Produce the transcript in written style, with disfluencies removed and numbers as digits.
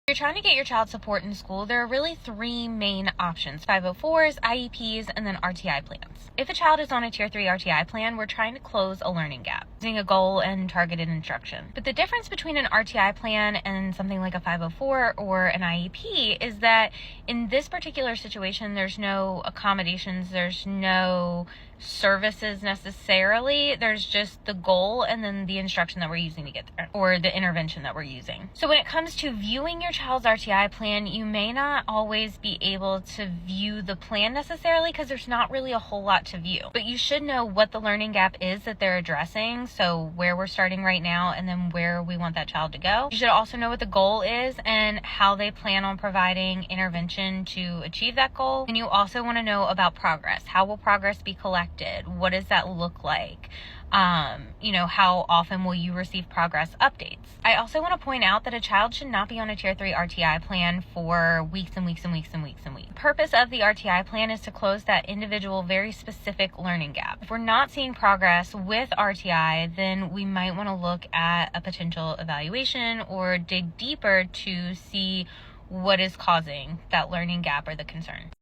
If you're trying to get your child support in school, there are really three main options: 504s, IEPs, and then RTI plans. If a child is on a Tier 3 RTI plan, we're trying to close a learning gap using a goal and targeted instruction. But the difference between an RTI plan and something like a 504 or an IEP is that in this particular situation, there's no accommodations, there's no services necessarily. There's just the goal and then the instruction that we're using to get there, or the intervention that we're using. So when it comes to viewing your child's RTI plan, you may not always be able to view the plan necessarily because there's not really a whole lot to view. But you should know what the learning gap is that they're addressing, so where we're starting right now and then where we want that child to go. You should also know what the goal is and how they plan on providing intervention to achieve that goal. And you also want to know about progress. How will progress be collected? What does that look like? How often will you receive progress updates? I also want to point out that a child should not be on a Tier 3 RTI plan for weeks and weeks and weeks and weeks and weeks. The purpose of the RTI plan is to close that individual, very specific learning gap. If we're not seeing progress with RTI, then we might want to look at a potential evaluation or dig deeper to see what is causing that learning gap or the concern.